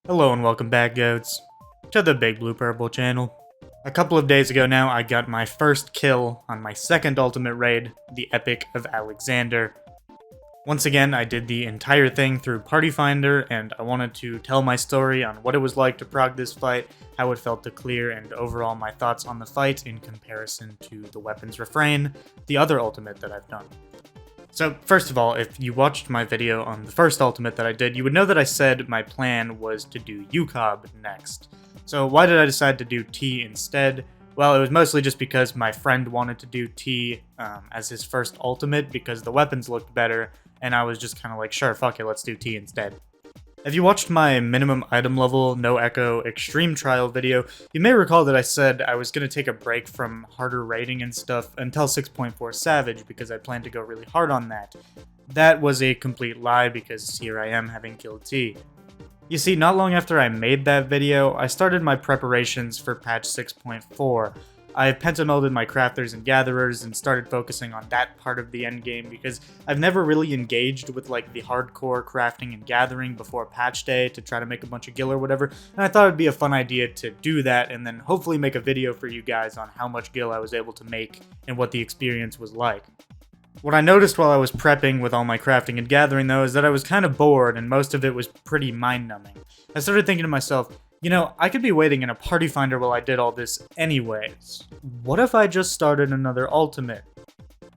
Hello and welcome back, goats, to the BigBluePurple channel. A couple of days ago now, I got my first kill on my second ultimate raid, the Epic of Alexander. Once again, I did the entire thing through Party Finder, and I wanted to tell my story on what it was like to prog this fight, how it felt to clear, and overall my thoughts on the fight in comparison to the Weapons Refrain, the other ultimate that I've done. So, first of all, if you watched my video on the first ultimate that I did, you would know that I said my plan was to do UCOB next. So why did I decide to do T instead? Well, it was mostly just because my friend wanted to do T as his first ultimate because the weapons looked better, and I was just kind of like, sure, fuck it, let's do T instead. If you watched my minimum item level, no echo, extreme trial video, you may recall that I said I was going to take a break from harder raiding and stuff until 6.4 Savage because I planned to go really hard on that. That was a complete lie because here I am having killed T. You see, not long after I made that video, I started my preparations for patch 6.4. I pentamelded my crafters and gatherers and started focusing on that part of the endgame because I've never really engaged with like the hardcore crafting and gathering before patch day to try to make a bunch of gil or whatever, and I thought it'd be a fun idea to do that and then hopefully make a video for you guys on how much gil I was able to make and what the experience was like. What I noticed while I was prepping with all my crafting and gathering though is that I was kind of bored and most of it was pretty mind-numbing. I started thinking to myself, you know, I could be waiting in a party finder while I did all this anyways. What if I just started another ultimate?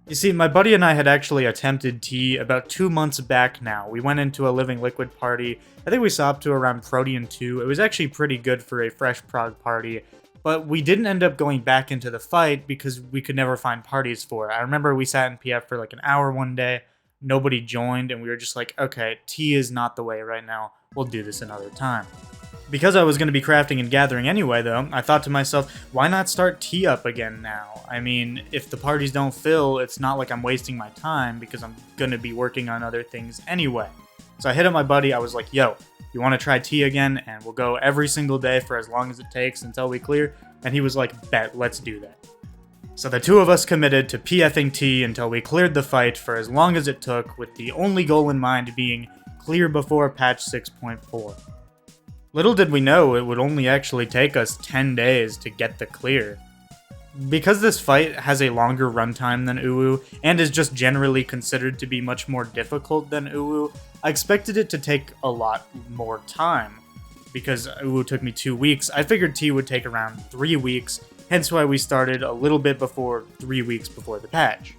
You see, my buddy and I had actually attempted T about 2 months back now. We went into a Living Liquid party. I think we saw up to around Protean 2. It was actually pretty good for a fresh prog party, but we didn't end up going back into the fight because we could never find parties for it. I remember we sat in PF for like an hour one day, nobody joined, and we were just like, okay, T is not the way right now. We'll do this another time. Because I was going to be crafting and gathering anyway, though, I thought to myself, why not start T up again now? I mean, if the parties don't fill, it's not like I'm wasting my time because I'm going to be working on other things anyway. So I hit up my buddy, I was like, yo, you want to try T again? And we'll go every single day for as long as it takes until we clear. And he was like, bet, let's do that. So the two of us committed to PFing T until we cleared the fight for as long as it took, with the only goal in mind being clear before patch 6.4. Little did we know it would only actually take us 10 days to get the clear. Because this fight has a longer runtime than Uwu, and is just generally considered to be much more difficult than Uwu, I expected it to take a lot more time. Because Uwu took me 2 weeks, I figured T would take around 3 weeks, hence why we started a little bit before 3 weeks before the patch.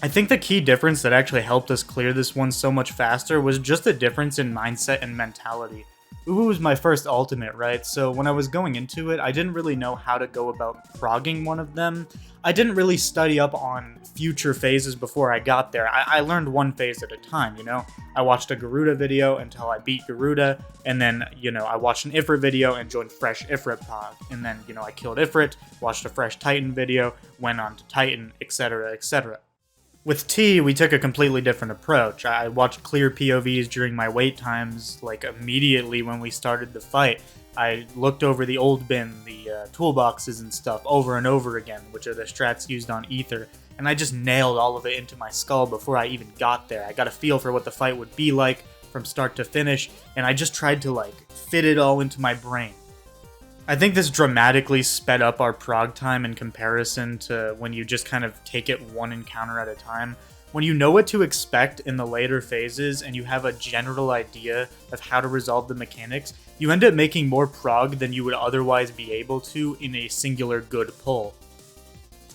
I think the key difference that actually helped us clear this one so much faster was just the difference in mindset and mentality. Uwu was my first ultimate, right? So when I was going into it, I didn't really know how to go about progging one of them. I didn't really study up on future phases before I got there. I learned one phase at a time, you know? I watched a Garuda video until I beat Garuda, and then, you know, I watched an Ifrit video and joined fresh Ifrit prog. And then, you know, I killed Ifrit, watched a fresh Titan video, went on to Titan, etc, etc. With T, we took a completely different approach. I watched clear POVs during my wait times, like immediately when we started the fight. I looked over the old bin, the toolboxes and stuff over and over again, which are the strats used on Aether, and I just nailed all of it into my skull before I even got there. I got a feel for what the fight would be like from start to finish, and I just tried to like fit it all into my brain. I think this dramatically sped up our prog time in comparison to when you just kind of take it one encounter at a time. When you know what to expect in the later phases and you have a general idea of how to resolve the mechanics, you end up making more prog than you would otherwise be able to in a singular good pull.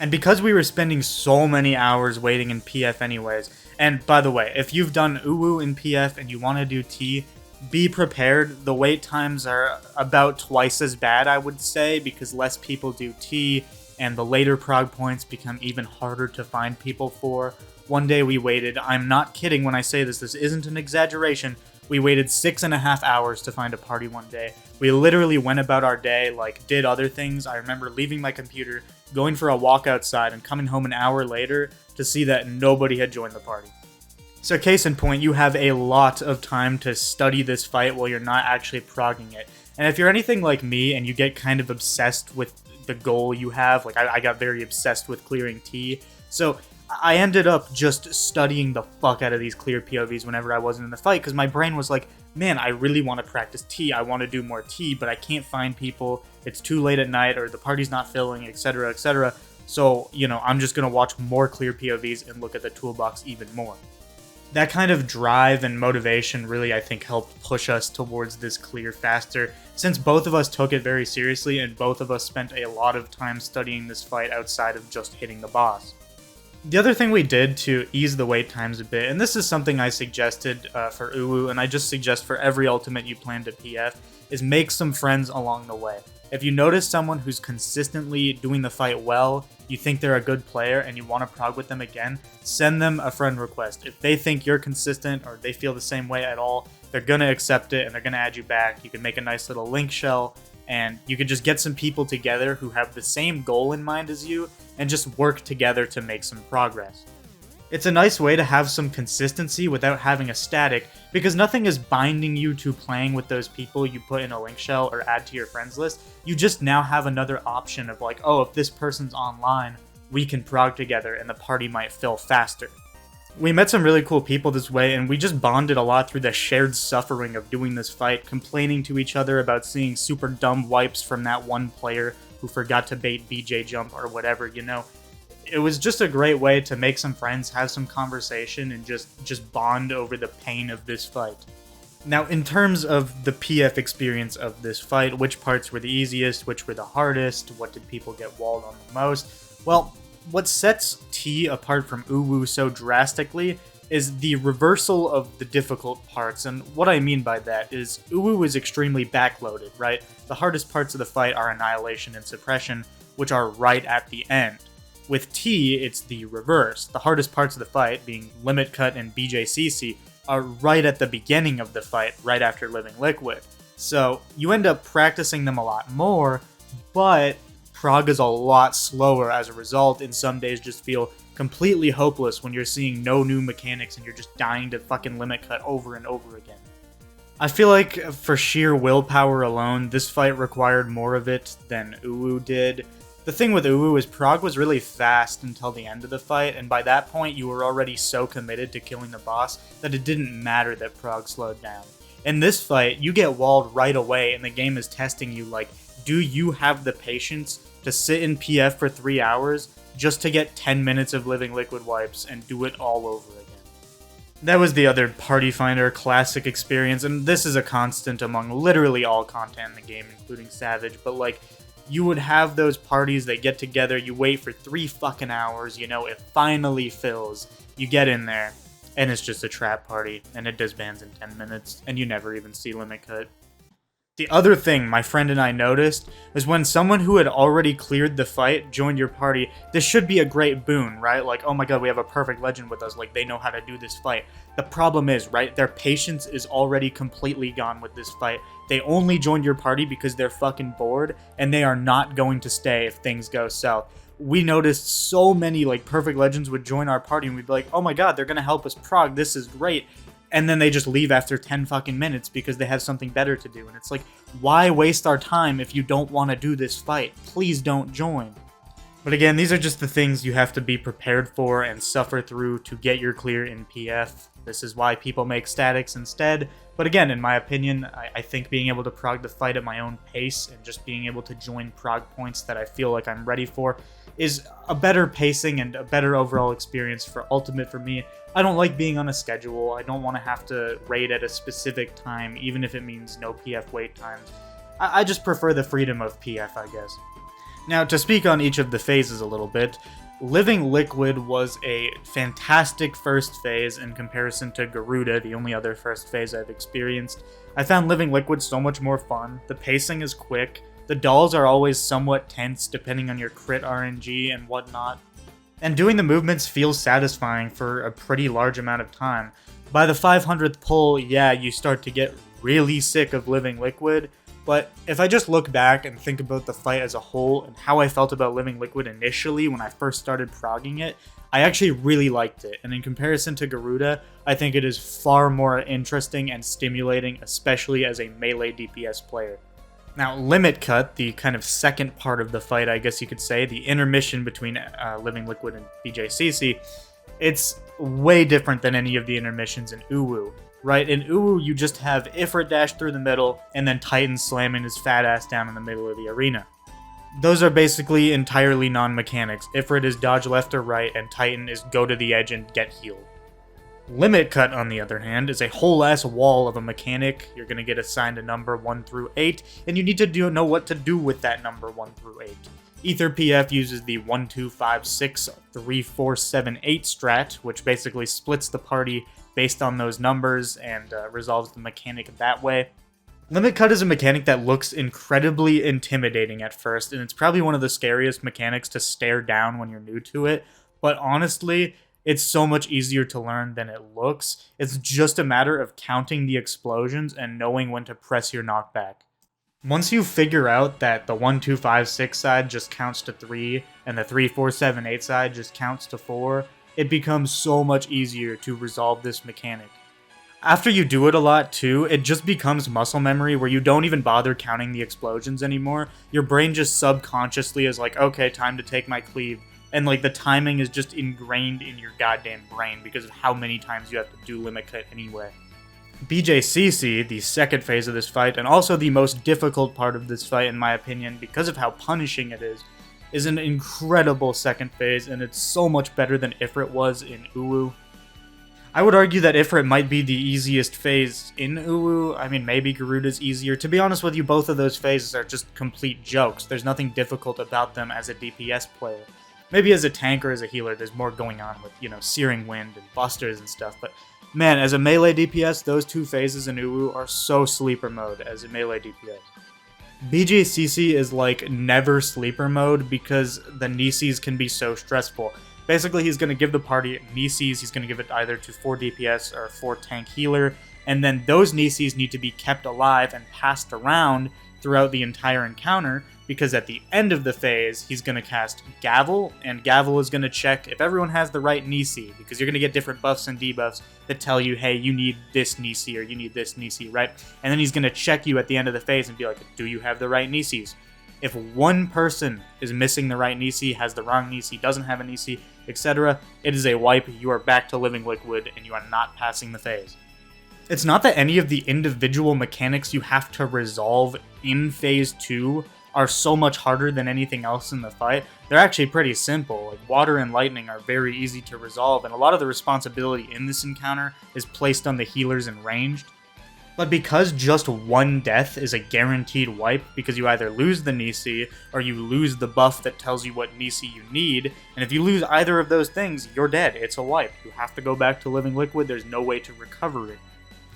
And because we were spending so many hours waiting in PF anyways, and by the way, if you've done Uwu in PF and you want to do T, be prepared. The wait times are about twice as bad, I would say, because less people do T, and the later prog points become even harder to find people for. One day we waited, I'm not kidding when I say this isn't an exaggeration, we waited 6.5 hours to find a party one day. We literally went about our day, like, did other things. I remember leaving my computer, going for a walk outside, and coming home an hour later to see that nobody had joined the party. So case in point, you have a lot of time to study this fight while you're not actually progging it. And if you're anything like me and you get kind of obsessed with the goal you have, like I got very obsessed with clearing T, so I ended up just studying the fuck out of these clear POVs whenever I wasn't in the fight, because my brain was like, man, I really want to practice T, I want to do more T, but I can't find people, it's too late at night, or the party's not filling, etc, etc. So, you know, I'm just going to watch more clear POVs and look at the toolbox even more. That kind of drive and motivation really, I think, helped push us towards this clear faster, since both of us took it very seriously and both of us spent a lot of time studying this fight outside of just hitting the boss. The other thing we did to ease the wait times a bit, and this is something I suggested for Uwu, and I just suggest for every ultimate you plan to PF, is make some friends along the way. If you notice someone who's consistently doing the fight well, you think they're a good player, and you want to prog with them again, send them a friend request. If they think you're consistent, or they feel the same way at all, they're going to accept it, and they're going to add you back. You can make a nice little link shell, and you can just get some people together who have the same goal in mind as you, and just work together to make some progress. It's a nice way to have some consistency without having a static, because nothing is binding you to playing with those people you put in a link shell or add to your friends list. You just now have another option of like, oh, if this person's online, we can prog together and the party might fill faster. We met some really cool people this way, and we just bonded a lot through the shared suffering of doing this fight, complaining to each other about seeing super dumb wipes from that one player who forgot to bait BJ jump or whatever, you know. It was just a great way to make some friends, have some conversation, and just bond over the pain of this fight. Now, in terms of the PF experience of this fight, which parts were the easiest, which were the hardest, what did people get walled on the most? Well, what sets T apart from Uwu so drastically is the reversal of the difficult parts, and what I mean by that is Uwu is extremely backloaded, right? The hardest parts of the fight are Annihilation and Suppression, which are right at the end. With T, it's the reverse. The hardest parts of the fight, being Limit Cut and BJCC, are right at the beginning of the fight, right after Living Liquid. So you end up practicing them a lot more, but prog is a lot slower as a result, and some days just feel completely hopeless when you're seeing no new mechanics and you're just dying to fucking Limit Cut over and over again. I feel like for sheer willpower alone, this fight required more of it than Uwu did. The thing with Uwu is prog was really fast until the end of the fight, and by that point you were already so committed to killing the boss that it didn't matter that prog slowed down. In this fight, you get walled right away and the game is testing you like, do you have the patience to sit in PF for 3 hours just to get 10 minutes of Living Liquid wipes and do it all over again? That was the other Party Finder classic experience, and this is a constant among literally all content in the game, including Savage, but like, you would have those parties that get together, you wait for 3 fucking hours, you know, it finally fills, you get in there, and it's just a trap party, and it disbands in 10 minutes, and you never even see Limit Cut. The other thing my friend and I noticed was when someone who had already cleared the fight joined your party, this should be a great boon, right? Like, oh my god, we have a perfect legend with us, like, they know how to do this fight. The problem is, right, their patience is already completely gone with this fight. They only joined your party because they're fucking bored, and they are not going to stay if things go south. We noticed so many, like, perfect legends would join our party, and we'd be like, oh my god, they're gonna help us prog, this is great. And then they just leave after 10 fucking minutes because they have something better to do. And it's like, why waste our time if you don't want to do this fight? Please don't join. But again, these are just the things you have to be prepared for and suffer through to get your clear in PF. This is why people make statics instead. But again, in my opinion, I think being able to prog the fight at my own pace and just being able to join prog points that I feel like I'm ready for is a better pacing and a better overall experience for Ultimate for me. I don't like being on a schedule. I don't want to have to raid at a specific time, even if it means no PF wait times. I just prefer the freedom of PF, I guess. Now, to speak on each of the phases a little bit, Living Liquid was a fantastic first phase in comparison to Garuda, the only other first phase I've experienced. I found Living Liquid so much more fun. The pacing is quick. The dolls are always somewhat tense depending on your crit RNG and whatnot. And doing the movements feels satisfying for a pretty large amount of time. By the 500th pull, yeah, you start to get really sick of Living Liquid, but if I just look back and think about the fight as a whole and how I felt about Living Liquid initially when I first started progging it, I actually really liked it, and in comparison to Garuda, I think it is far more interesting and stimulating, especially as a melee DPS player. Now, Limit Cut, the kind of second part of the fight, I guess you could say, the intermission between Living Liquid and BJCC, it's way different than any of the intermissions in Uwu. Right, in Uwu, you just have Ifrit dash through the middle, and then Titan slamming his fat ass down in the middle of the arena. Those are basically entirely non-mechanics. Ifrit is dodge left or right, and Titan is go to the edge and get healed. Limit Cut, on the other hand, is a whole ass wall of a mechanic. You're going to get assigned a number 1 through 8, and you need to know what to do with that number 1 through 8. Aether PF uses the 1, 2, 5, 6, 3, 4, 7, 8 strat, which basically splits the party based on those numbers and resolves the mechanic that way. Limit Cut is a mechanic that looks incredibly intimidating at first, and it's probably one of the scariest mechanics to stare down when you're new to it, but honestly, it's so much easier to learn than it looks. It's just a matter of counting the explosions and knowing when to press your knockback. Once you figure out that the 1, 2, 5, 6 side just counts to 3, and the 3, 4, 7, 8 side just counts to 4, it becomes so much easier to resolve this mechanic. After you do it a lot too, it just becomes muscle memory where you don't even bother counting the explosions anymore. Your brain just subconsciously is like, okay, time to take my cleave. And like the timing is just ingrained in your goddamn brain because of how many times you have to do Limit Cut anyway. BJCC, the second phase of this fight, and also the most difficult part of this fight in my opinion because of how punishing it is an incredible second phase, and it's so much better than Ifrit was in Uwu. I would argue that Ifrit might be the easiest phase in Uwu. I mean, maybe Garuda's easier. To be honest with you, both of those phases are just complete jokes. There's nothing difficult about them as a DPS player. Maybe as a tank or as a healer, there's more going on with, Searing Wind and Busters and stuff, but man, as a melee DPS, those two phases in Uwu are so sleeper mode as a melee DPS. BJCC is like never sleeper mode because the Nisis can be so stressful. Basically, he's going to give the party Nisis, he's going to give it either to 4 DPS or 4 tank healer, and then those Nisis need to be kept alive and passed around throughout the entire encounter, because at the end of the phase, he's going to cast Gavel, and Gavel is going to check if everyone has the right Nisi, because you're going to get different buffs and debuffs that tell you, hey, you need this Nisi, or you need this Nisi, right? And then he's going to check you at the end of the phase and be like, do you have the right Nisis? If one person is missing the right Nisi, has the wrong Nisi, doesn't have a Nisi, etc., it is a wipe, you are back to Living Liquid, and you are not passing the phase. It's not that any of the individual mechanics you have to resolve in Phase 2 are so much harder than anything else in the fight. They're actually pretty simple. Like, water and lightning are very easy to resolve, and a lot of the responsibility in this encounter is placed on the healers and ranged. But because just one death is a guaranteed wipe, because you either lose the Nisi, or you lose the buff that tells you what Nisi you need, and if you lose either of those things, you're dead. It's a wipe. You have to go back to Living Liquid, there's no way to recover it.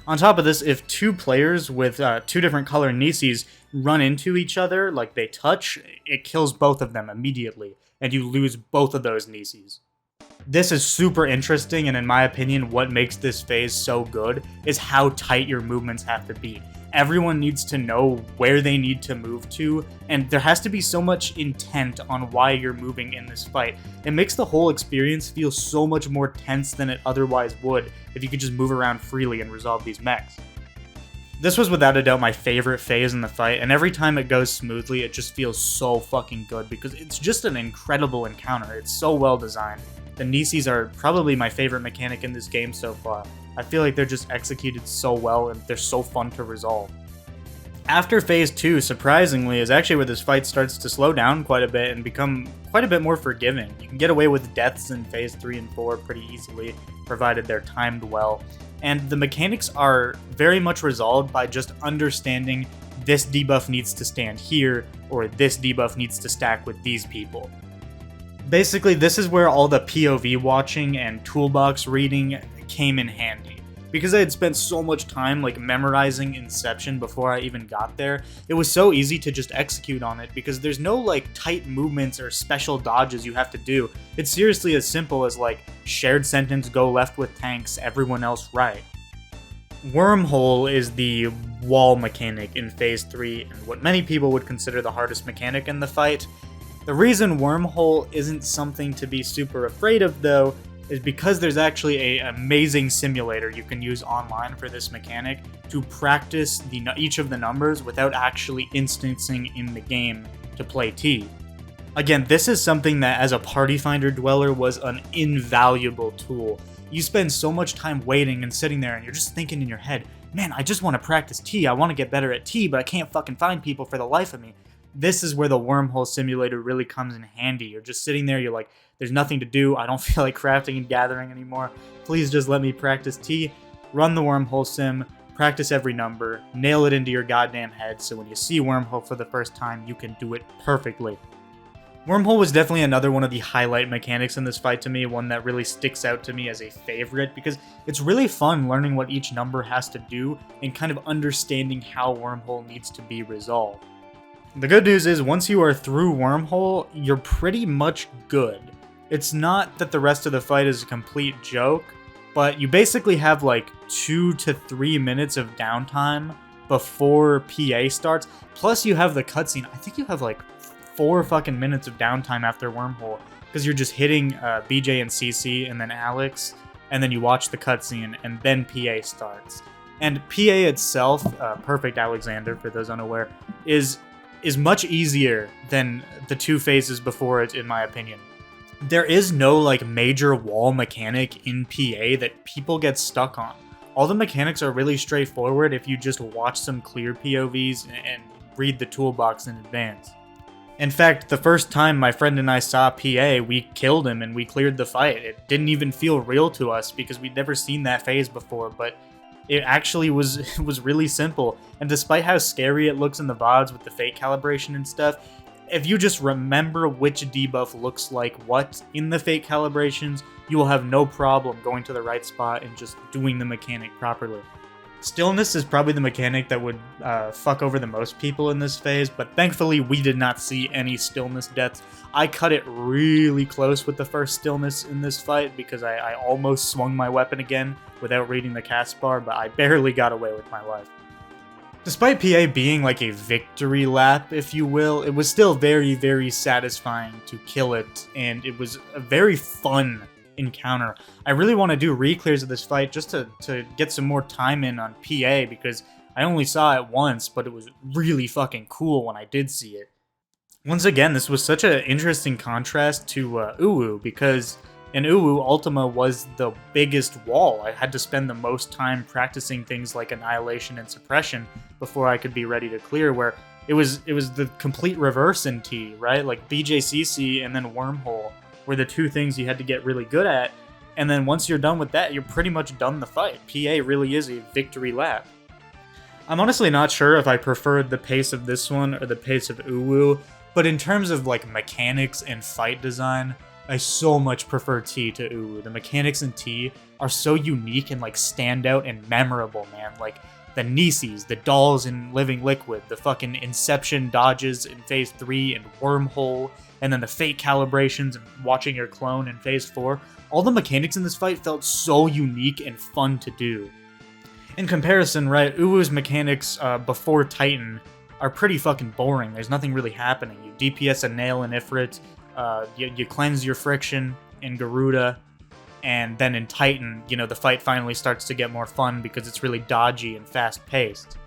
On top of this, if two players with two different color Nisis run into each other, like they touch, it kills both of them immediately, and you lose both of those Nisis. This is super interesting, and in my opinion, what makes this phase so good is how tight your movements have to be. Everyone needs to know where they need to move to, and there has to be so much intent on why you're moving in this fight. It makes the whole experience feel so much more tense than it otherwise would if you could just move around freely and resolve these mechs. This was without a doubt my favorite phase in the fight, and every time it goes smoothly, it just feels so fucking good because it's just an incredible encounter. It's so well designed. The Nisis are probably my favorite mechanic in this game so far. I feel like they're just executed so well and they're so fun to resolve. After Phase 2, surprisingly, is actually where this fight starts to slow down quite a bit and become quite a bit more forgiving. You can get away with deaths in Phase 3 and 4 pretty easily, provided they're timed well. And the mechanics are very much resolved by just understanding this debuff needs to stand here, or this debuff needs to stack with these people. Basically, this is where all the POV watching and toolbox reading came in handy. Because I had spent so much time memorizing Inception before I even got there, it was so easy to just execute on it because there's no tight movements or special dodges you have to do. It's seriously as simple as shared sentence, go left with tanks, everyone else right. Wormhole is the wall mechanic in Phase 3 and what many people would consider the hardest mechanic in the fight. The reason Wormhole isn't something to be super afraid of though is because there's actually an amazing simulator you can use online for this mechanic to practice each of the numbers without actually instancing in the game to play T. Again, this is something that as a party finder dweller was an invaluable tool. You spend so much time waiting and sitting there and you're just thinking in your head, man, I just want to practice T, I want to get better at T, but I can't fucking find people for the life of me. This is where the Wormhole simulator really comes in handy. You're just sitting there, you're like, there's nothing to do, I don't feel like crafting and gathering anymore. Please just let me practice T. Run the Wormhole sim, practice every number, nail it into your goddamn head so when you see Wormhole for the first time, you can do it perfectly. Wormhole was definitely another one of the highlight mechanics in this fight to me, one that really sticks out to me as a favorite, because it's really fun learning what each number has to do and kind of understanding how Wormhole needs to be resolved. The good news is, once you are through Wormhole, you're pretty much good. It's not that the rest of the fight is a complete joke, but you basically have like 2 to 3 minutes of downtime before PA starts, plus you have the cutscene. I think you have like 4 fucking minutes of downtime after Wormhole, because you're just hitting BJ and CC and then Alex, and then you watch the cutscene, and then PA starts. And PA itself, Perfect Alexander, for those unaware, is much easier than the 2 phases before it, in my opinion. There is no like major wall mechanic in PA that people get stuck on. All the mechanics are really straightforward if you just watch some clear POVs and read the toolbox in advance. In fact, the first time my friend and I saw PA, we killed him and we cleared the fight. It didn't even feel real to us because we'd never seen that phase before, but it actually was really simple. And despite how scary it looks in the VODs with the fate calibration and stuff, if you just remember which debuff looks like what in the fate calibrations, you will have no problem going to the right spot and just doing the mechanic properly. Stillness is probably the mechanic that would fuck over the most people in this phase, but thankfully we did not see any stillness deaths. I cut it really close with the first stillness in this fight because I almost swung my weapon again without reading the cast bar, but I barely got away with my life. Despite PA being like a victory lap, if you will, it was still very, very satisfying to kill it, and it was a very fun encounter. I really want to do re-clears of this fight just to get some more time in on PA, because I only saw it once, but it was really fucking cool when I did see it. Once again, this was such an interesting contrast to Uwu, because in Uwu, Ultima was the biggest wall. I had to spend the most time practicing things like Annihilation and Suppression before I could be ready to clear, where it was the complete reverse in T, right? Like BJCC and then Wormhole were the 2 things you had to get really good at, and then once you're done with that, you're pretty much done the fight. PA really is a victory lap. I'm honestly not sure if I preferred the pace of this one or the pace of Uwu, but in terms of like mechanics and fight design, I so much prefer T to Uwu. The mechanics in T are so unique and like stand out and memorable, man. Like the Nisis, the dolls in Living Liquid, the fucking Inception dodges in Phase 3 and Wormhole, and then the fate calibrations and watching your clone in Phase 4. All the mechanics in this fight felt so unique and fun to do. In comparison, right, Uwu's mechanics before Titan are pretty fucking boring. There's nothing really happening. You DPS a nail in Ifrit, you cleanse your friction in Garuda, and then in Titan, you know, the fight finally starts to get more fun because it's really dodgy and fast-paced.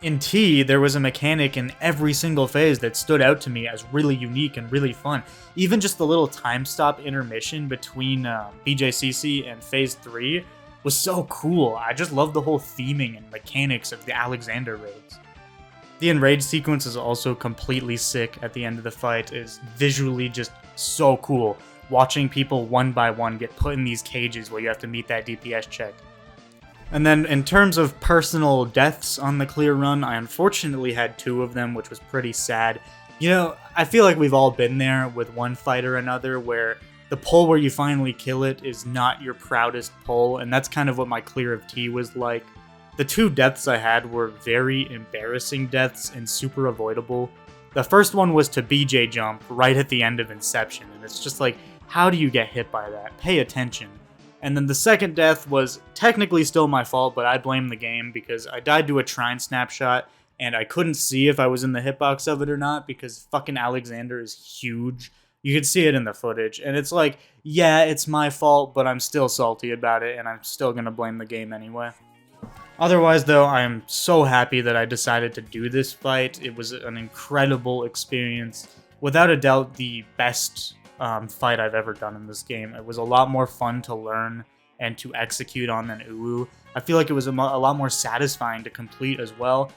In T, there was a mechanic in every single phase that stood out to me as really unique and really fun. Even just the little time stop intermission between BJCC and Phase 3 was so cool. I just love the whole theming and mechanics of the Alexander raids. The enrage sequence is also completely sick at the end of the fight. It is visually just so cool. Watching people one by one get put in these cages where you have to meet that DPS check. And then in terms of personal deaths on the clear run, I unfortunately had 2 of them, which was pretty sad. You know, I feel like we've all been there with one fight or another where the pull where you finally kill it is not your proudest pull, and that's kind of what my clear of T was like. The 2 deaths I had were very embarrassing deaths and super avoidable. The first one was to BJ jump right at the end of Inception, and it's just like, how do you get hit by that? Pay attention. And then the second death was technically still my fault, but I blame the game because I died to a Trine snapshot, and I couldn't see if I was in the hitbox of it or not because fucking Alexander is huge. You can see it in the footage, and it's like, yeah, it's my fault, but I'm still salty about it, and I'm still gonna blame the game anyway. Otherwise, though, I am so happy that I decided to do this fight. It was an incredible experience. Without a doubt, the best fight I've ever done in this game. It was a lot more fun to learn and to execute on than Uwu. I feel like it was a lot more satisfying to complete as well.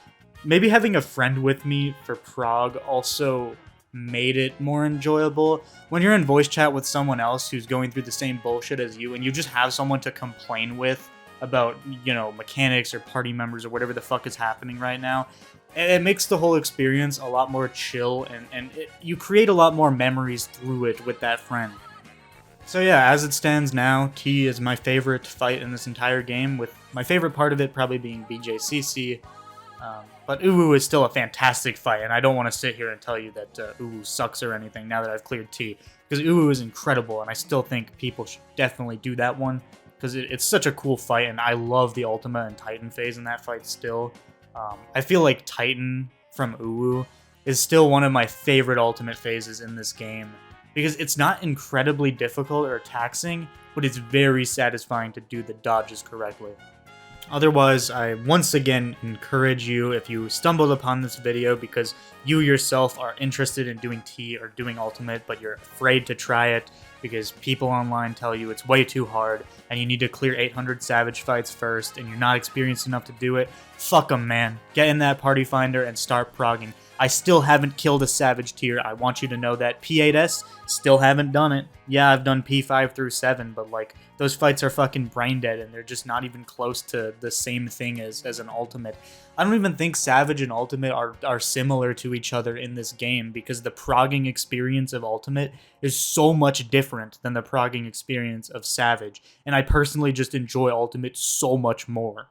Maybe having a friend with me for prog also made it more enjoyable. When you're in voice chat with someone else who's going through the same bullshit as you, and you just have someone to complain with about, you know, mechanics or party members or whatever the fuck is happening right now, it makes the whole experience a lot more chill, and you create a lot more memories through it with that friend. So yeah, as it stands now, T is my favorite fight in this entire game, with my favorite part of it probably being BJCC. But Uwu is still a fantastic fight, and I don't want to sit here and tell you that Uwu sucks or anything now that I've cleared T, because Uwu is incredible, and I still think people should definitely do that one, because it's such a cool fight, and I love the Ultima and Titan phase in that fight still. I feel like Titan from Uwu is still one of my favorite ultimate phases in this game, because it's not incredibly difficult or taxing, but it's very satisfying to do the dodges correctly. Otherwise, I once again encourage you, if you stumbled upon this video because you yourself are interested in doing T or doing Ultimate, but you're afraid to try it because people online tell you it's way too hard and you need to clear 800 Savage fights first and you're not experienced enough to do it, fuck 'em, man. Get in that party finder and start progging. I still haven't killed a Savage tier. I want you to know that. P8S, still haven't done it. Yeah, I've done P5 through 7, but like, those fights are fucking brain dead and they're just not even close to the same thing as an Ultimate. I don't even think Savage and Ultimate are similar to each other in this game, because the progging experience of Ultimate is so much different than the progging experience of Savage, and I personally just enjoy Ultimate so much more.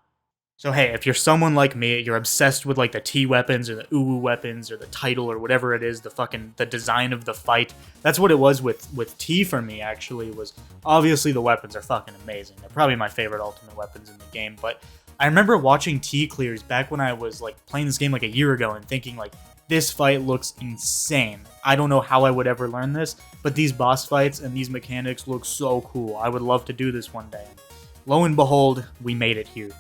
So hey, if you're someone like me, you're obsessed with like the T weapons or the Uwu weapons or the title or whatever it is, the design of the fight. That's what it was with T for me, actually. Was obviously the weapons are fucking amazing. They're probably my favorite ultimate weapons in the game, but I remember watching T clears back when I was like playing this game like a year ago and thinking like, this fight looks insane. I don't know how I would ever learn this, but these boss fights and these mechanics look so cool. I would love to do this one day. Lo and behold, we made it here.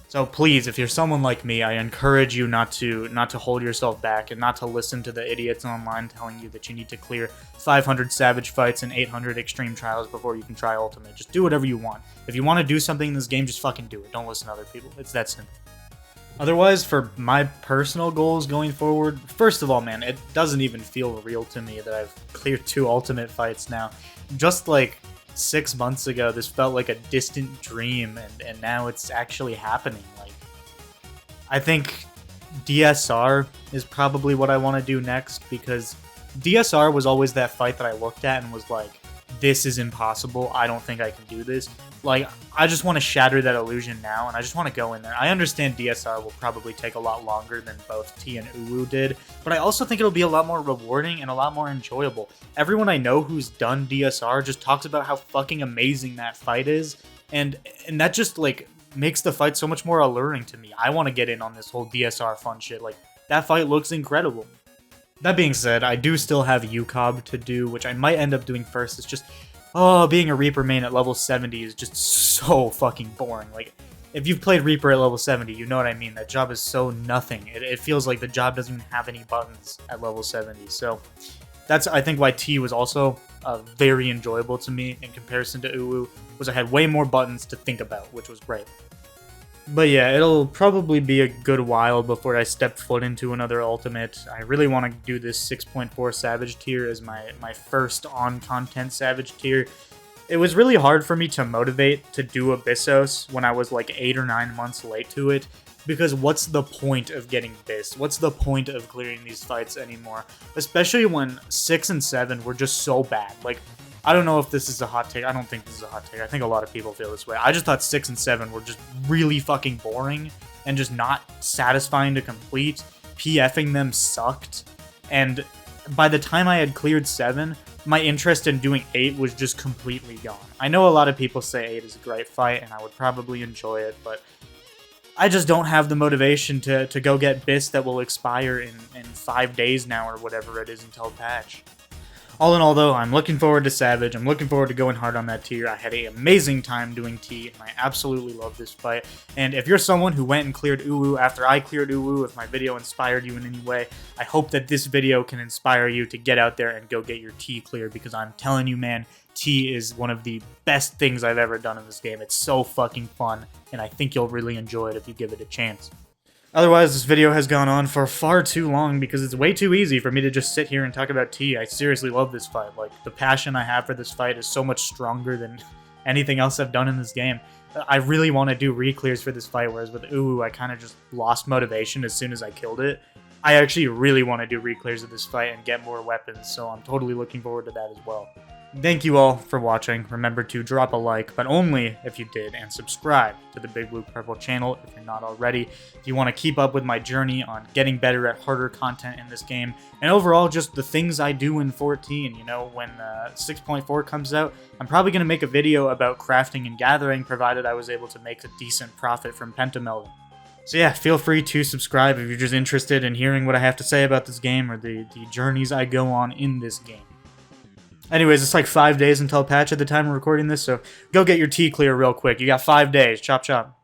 So please, if you're someone like me, I encourage you not to hold yourself back and not to listen to the idiots online telling you that you need to clear 500 Savage fights and 800 Extreme Trials before you can try Ultimate. Just do whatever you want. If you want to do something in this game, just fucking do it. Don't listen to other people. It's that simple. Otherwise, for my personal goals going forward, first of all, man, it doesn't even feel real to me that I've cleared 2 Ultimate fights now. Just like 6 months ago, this felt like a distant dream, and now it's actually happening. Like, I think DSR is probably what I want to do next, because DSR was always that fight that I looked at and was like, this is impossible, I don't think I can do this. Like, I just want to shatter that illusion now, and I just want to go in there. I understand DSR will probably take a lot longer than both T and Uwu did, but I also think it'll be a lot more rewarding and a lot more enjoyable. Everyone I know who's done DSR just talks about how fucking amazing that fight is, and that just, like, makes the fight so much more alluring to me. I want to get in on this whole DSR fun shit. Like, that fight looks incredible. That being said, I do still have UCOB to do, which I might end up doing first. It's just, oh, being a Reaper main at level 70 is just so fucking boring. Like, if you've played Reaper at level 70, you know what I mean. That job is so nothing. It feels like the job doesn't even have any buttons at level 70. So that's, I think, why T was also very enjoyable to me in comparison to Uwu, was I had way more buttons to think about, which was great. But yeah, it'll probably be a good while before I step foot into another Ultimate. I really want to do this 6.4 Savage tier as my first on-content Savage tier. It was really hard for me to motivate to do Abyssos when I was like 8 or 9 months late to it, because what's the point of getting Abyss? What's the point of clearing these fights anymore? Especially when 6 and 7 were just so bad. Like, I don't know if this is a hot take. I don't think this is a hot take. I think a lot of people feel this way. I just thought 6 and 7 were just really fucking boring and just not satisfying to complete. PFing them sucked. And by the time I had cleared 7, my interest in doing 8 was just completely gone. I know a lot of people say 8 is a great fight, and I would probably enjoy it, but I just don't have the motivation to go get Biss that will expire in 5 days now or whatever it is until patch. All in all, though, I'm looking forward to Savage. I'm looking forward to going hard on that tier. I had an amazing time doing T, and I absolutely love this fight. And if you're someone who went and cleared Uwu after I cleared Uwu, if my video inspired you in any way, I hope that this video can inspire you to get out there and go get your T cleared, because I'm telling you, man, T is one of the best things I've ever done in this game. It's so fucking fun, and I think you'll really enjoy it if you give it a chance. Otherwise, this video has gone on for far too long because it's way too easy for me to just sit here and talk about T. I seriously love this fight. Like, the passion I have for this fight is so much stronger than anything else I've done in this game. I really want to do re-clears for this fight, whereas with Uwu, I kind of just lost motivation as soon as I killed it. I actually really want to do re-clears of this fight and get more weapons, so I'm totally looking forward to that as well. Thank you all for watching. Remember to drop a like, but only if you did, and subscribe to the BigBluePurple channel if you're not already. If you want to keep up with my journey on getting better at harder content in this game, and overall just the things I do in 14. You know, when 6.4 comes out, I'm probably going to make a video about crafting and gathering, provided I was able to make a decent profit from pentamelting. So yeah, feel free to subscribe if you're just interested in hearing what I have to say about this game or the journeys I go on in this game. Anyways, it's like 5 days until patch at the time of recording this, so go get your T clear real quick. You got 5 days. Chop chop.